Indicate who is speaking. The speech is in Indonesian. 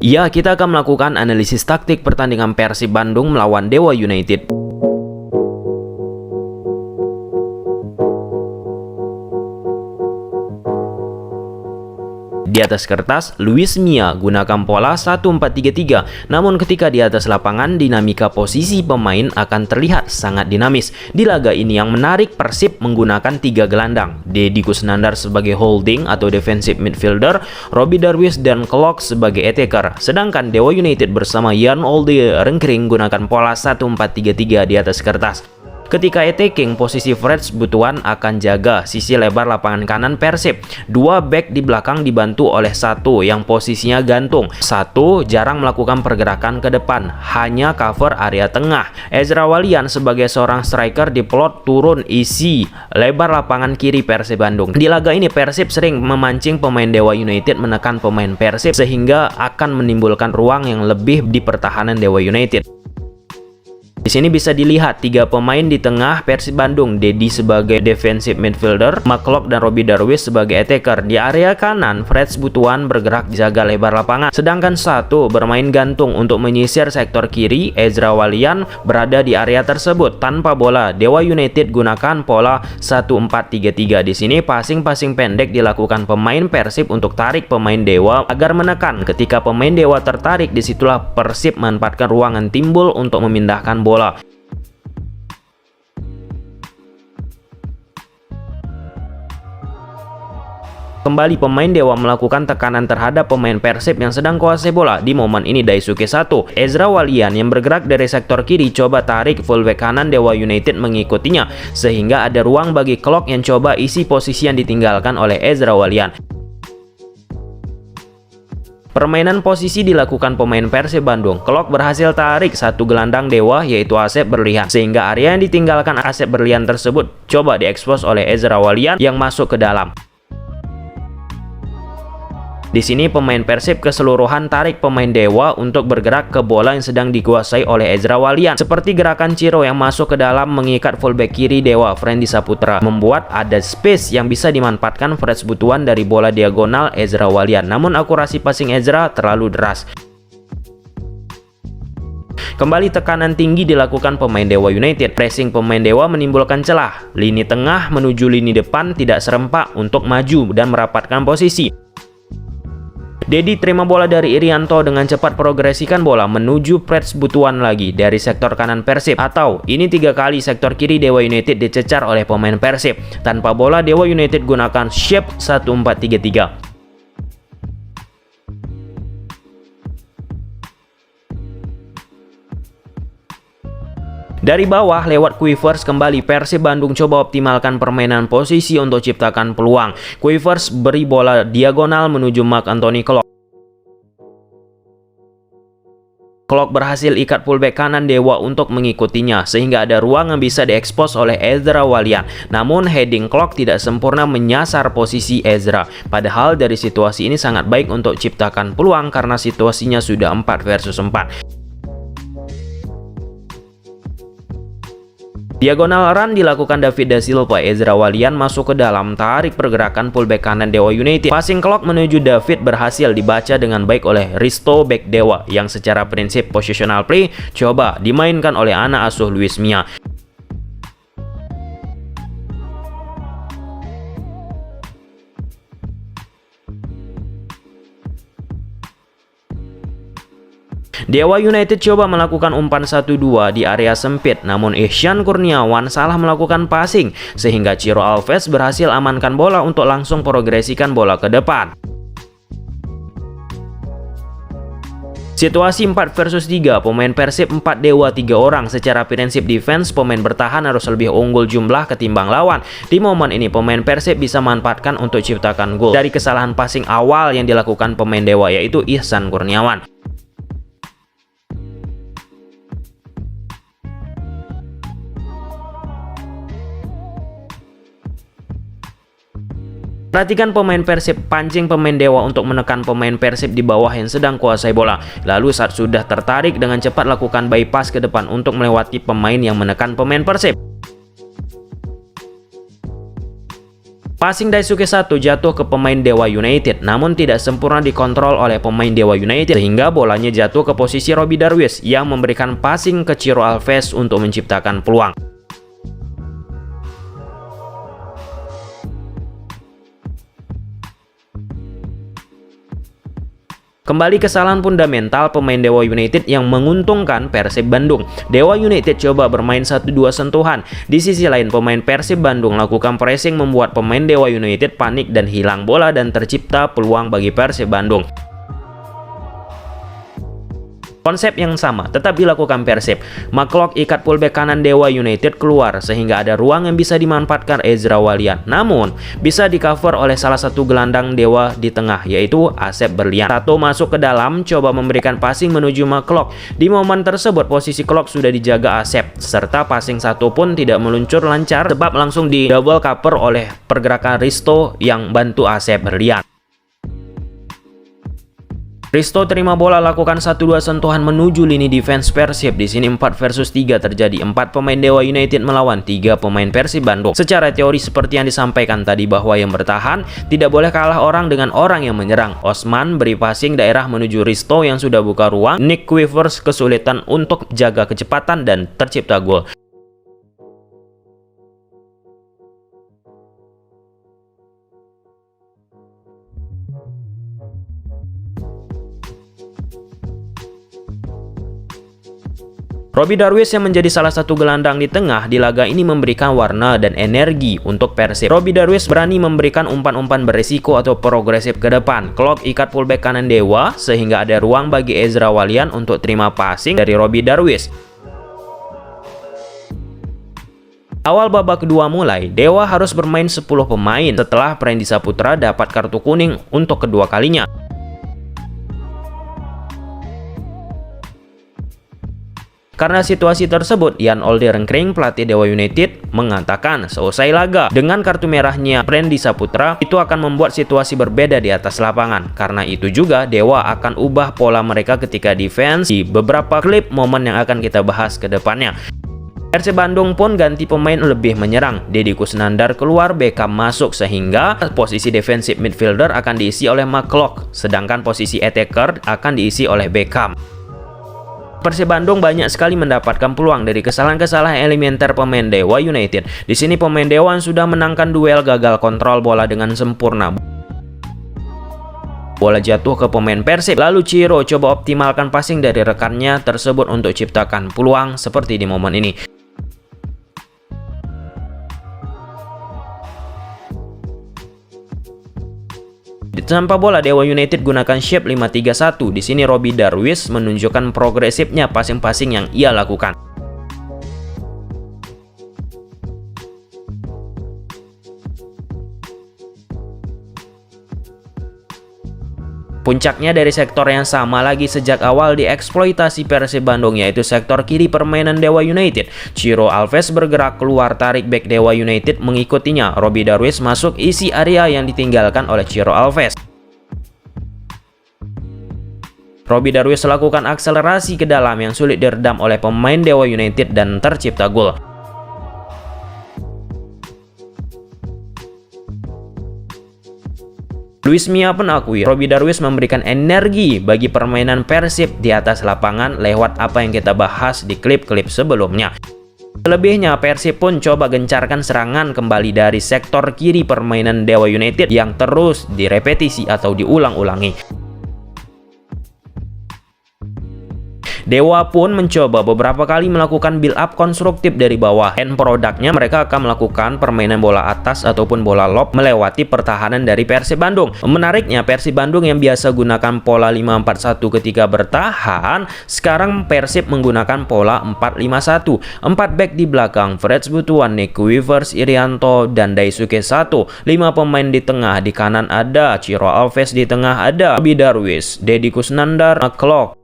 Speaker 1: Ya, kita akan melakukan analisis taktik pertandingan Persib Bandung melawan Dewa United. Di atas kertas, Luis Mia gunakan pola 1-4-3-3. Namun ketika di atas lapangan, dinamika posisi pemain akan terlihat sangat dinamis. Di laga ini yang menarik, Persib menggunakan 3 gelandang. Deddy Kusnandar sebagai holding atau defensive midfielder, Robbie Darwish dan Klok sebagai attacker. Sedangkan Dewa United bersama Jan Olde Rengkring gunakan pola 1-4-3-3 di atas kertas. Ketika attacking, posisi Freds Butuan akan jaga sisi lebar lapangan kanan Persib. 2 back di belakang dibantu oleh 1 yang posisinya gantung. 1 jarang melakukan pergerakan ke depan, hanya cover area tengah. Ezra Walian sebagai seorang striker diplot turun isi lebar lapangan kiri Persib Bandung. Di laga ini Persib sering memancing pemain Dewa United menekan pemain Persib sehingga akan menimbulkan ruang yang lebih di pertahanan Dewa United. Di sini bisa dilihat 3 pemain di tengah Persib Bandung, Deddy sebagai defensive midfielder, McClough dan Robbie Darwish sebagai attacker. Di area kanan, Freds Butuan bergerak jaga lebar lapangan, sedangkan 1 bermain gantung untuk menyisir sektor kiri. Ezra Walian berada di area tersebut tanpa bola. Dewa United gunakan pola 1-4-3-3. Di sini passing-passing pendek dilakukan pemain Persib untuk tarik pemain Dewa agar menekan. Ketika pemain Dewa tertarik, disitulah Persib memanfaatkan ruangan timbul untuk memindahkan bola. Kembali pemain Dewa melakukan tekanan terhadap pemain Persib yang sedang kuasai bola. Di momen ini Daisuke 1. Ezra Walian yang bergerak dari sektor kiri coba tarik fullback kanan Dewa United mengikutinya, sehingga ada ruang bagi Klok yang coba isi posisi yang ditinggalkan oleh Ezra Walian. Permainan posisi dilakukan pemain Persib Bandung. Klok berhasil tarik 1 gelandang Dewa yaitu Asep Berlian, sehingga area yang ditinggalkan Asep Berlian tersebut coba diekspos oleh Ezra Walian yang masuk ke dalam. Di sini pemain Persib keseluruhan tarik pemain Dewa untuk bergerak ke bola yang sedang dikuasai oleh Ezra Walian. Seperti gerakan Ciro yang masuk ke dalam mengikat fullback kiri Dewa, Friendly Saputra, membuat ada space yang bisa dimanfaatkan Freds Butuan dari bola diagonal Ezra Walian. Namun akurasi passing Ezra terlalu deras. Kembali tekanan tinggi dilakukan pemain Dewa United. Pressing pemain Dewa menimbulkan celah. Lini tengah menuju lini depan tidak serempak untuk maju dan merapatkan posisi. Deddy terima bola dari Irianto dengan cepat progresikan bola menuju Freds Butuan lagi dari sektor kanan Persib. Atau ini 3 kali sektor kiri Dewa United dicecar oleh pemain Persib. Tanpa bola Dewa United gunakan shape 1-4-3-3. Dari bawah lewat Quivers kembali Persib Bandung coba optimalkan permainan posisi untuk ciptakan peluang. Quivers beri bola diagonal menuju Mark Anthony Klok. Klok berhasil ikat fullback kanan Dewa untuk mengikutinya sehingga ada ruang yang bisa diekspos oleh Ezra Walian. Namun heading Klok tidak sempurna menyasar posisi Ezra. Padahal dari situasi ini sangat baik untuk ciptakan peluang karena situasinya sudah 4 versus 4. Diagonal run dilakukan David Da Silva. Ezra Walian masuk ke dalam, tarik pergerakan fullback kanan Dewa United. Passing Klok menuju David berhasil dibaca dengan baik oleh Risto back Dewa yang secara prinsip positional play coba dimainkan oleh anak asuh Luis Mia. Dewa United coba melakukan umpan 1-2 di area sempit, namun Ihsan Kurniawan salah melakukan passing sehingga Ciro Alves berhasil amankan bola untuk langsung progresikan bola ke depan. Situasi 4 versus 3, pemain Persib 4 Dewa 3 orang. Secara prinsip defense, pemain bertahan harus lebih unggul jumlah ketimbang lawan. Di momen ini pemain Persib bisa manfaatkan untuk ciptakan gol dari kesalahan passing awal yang dilakukan pemain Dewa yaitu Ihsan Kurniawan. Perhatikan pemain Persib pancing pemain Dewa untuk menekan pemain Persib di bawah yang sedang kuasai bola. Lalu saat sudah tertarik dengan cepat lakukan bypass ke depan untuk melewati pemain yang menekan pemain Persib. Passing Daisuke Sato jatuh ke pemain Dewa United, namun tidak sempurna dikontrol oleh pemain Dewa United sehingga bolanya jatuh ke posisi Robby Darwish yang memberikan passing ke Ciro Alves untuk menciptakan peluang. Kembali kesalahan fundamental pemain Dewa United yang menguntungkan Persib Bandung. Dewa United coba bermain 1-2 sentuhan. Di sisi lain pemain Persib Bandung lakukan pressing membuat pemain Dewa United panik dan hilang bola dan tercipta peluang bagi Persib Bandung. Konsep yang sama tetap dilakukan Persib. McClough ikat fullback kanan Dewa United keluar sehingga ada ruang yang bisa dimanfaatkan Ezra Walian. Namun bisa di cover oleh salah satu gelandang Dewa di tengah yaitu Asep Berlian. Sato masuk ke dalam coba memberikan passing menuju McClough. Di momen tersebut posisi Clough sudah dijaga Asep serta passing Sato pun tidak meluncur lancar sebab langsung di double cover oleh pergerakan Risto yang bantu Asep Berlian. Risto terima bola lakukan 1-2 sentuhan menuju lini defense Persib. Di sini 4 versus 3 terjadi. 4 pemain Dewa United melawan 3 pemain Persib Bandung. Secara teori seperti yang disampaikan tadi bahwa yang bertahan tidak boleh kalah orang dengan orang yang menyerang. Osman beri passing daerah menuju Risto yang sudah buka ruang. Nick Quivers kesulitan untuk jaga kecepatan dan tercipta gol. Robby Darwish yang menjadi salah satu gelandang di tengah di laga ini memberikan warna dan energi untuk Persib. Robby Darwish berani memberikan umpan-umpan berisiko atau progresif ke depan. Clough ikat fullback kanan Dewa sehingga ada ruang bagi Ezra Walian untuk terima passing dari Robby Darwish. Awal babak kedua mulai, Dewa harus bermain 10 pemain setelah Prendy Saputra dapat kartu kuning untuk kedua kalinya. Karena situasi tersebut, Jan Olde Rengkring, pelatih Dewa United, mengatakan seusai laga dengan kartu merahnya Prendy Saputra itu akan membuat situasi berbeda di atas lapangan. Karena itu juga Dewa akan ubah pola mereka ketika defense di beberapa klip momen yang akan kita bahas ke depannya. Persib Bandung pun ganti pemain lebih menyerang. Deddy Kusnandar keluar, Beckham masuk sehingga posisi defensive midfielder akan diisi oleh McClough, sedangkan posisi attacker akan diisi oleh Beckham. Persib Bandung banyak sekali mendapatkan peluang dari kesalahan-kesalahan elementer pemain Dewa United. Di sini pemain Dewa yang sudah menangkan duel gagal kontrol bola dengan sempurna. Bola jatuh ke pemain Persib, lalu Ciro coba optimalkan passing dari rekannya tersebut untuk ciptakan peluang seperti di momen ini. Tanpa bola, Dewa United gunakan shape 5-3-1. Di sini Robby Darwish menunjukkan progresifnya passing-passing yang ia lakukan. Puncaknya dari sektor yang sama lagi sejak awal dieksploitasi Persib Bandung, yaitu sektor kiri permainan Dewa United. Ciro Alves bergerak keluar, tarik back Dewa United mengikutinya. Robby Darwish masuk isi area yang ditinggalkan oleh Ciro Alves. Robby Darwish lakukan akselerasi ke dalam yang sulit diredam oleh pemain Dewa United dan tercipta gol. Luis Mia pun akui Robby Darwish memberikan energi bagi permainan Persib di atas lapangan lewat apa yang kita bahas di klip-klip sebelumnya. Selebihnya Persib pun coba gencarkan serangan kembali dari sektor kiri permainan Dewa United yang terus direpetisi atau diulang-ulangi. Dewa pun mencoba beberapa kali melakukan build up konstruktif dari bawah. End produknya mereka akan melakukan permainan bola atas ataupun bola lob melewati pertahanan dari Persib Bandung. Menariknya Persib Bandung yang biasa gunakan pola 5-4-1 ketika bertahan, sekarang Persib menggunakan pola 4-5-1. 4 back di belakang, Freds Butuan, Nick Quivers, Irianto, dan Daisuke Sato. 5 pemain di tengah, di kanan ada Ciro Alves, di tengah ada Robby Darwish, Deddy Kusnandar, McClough,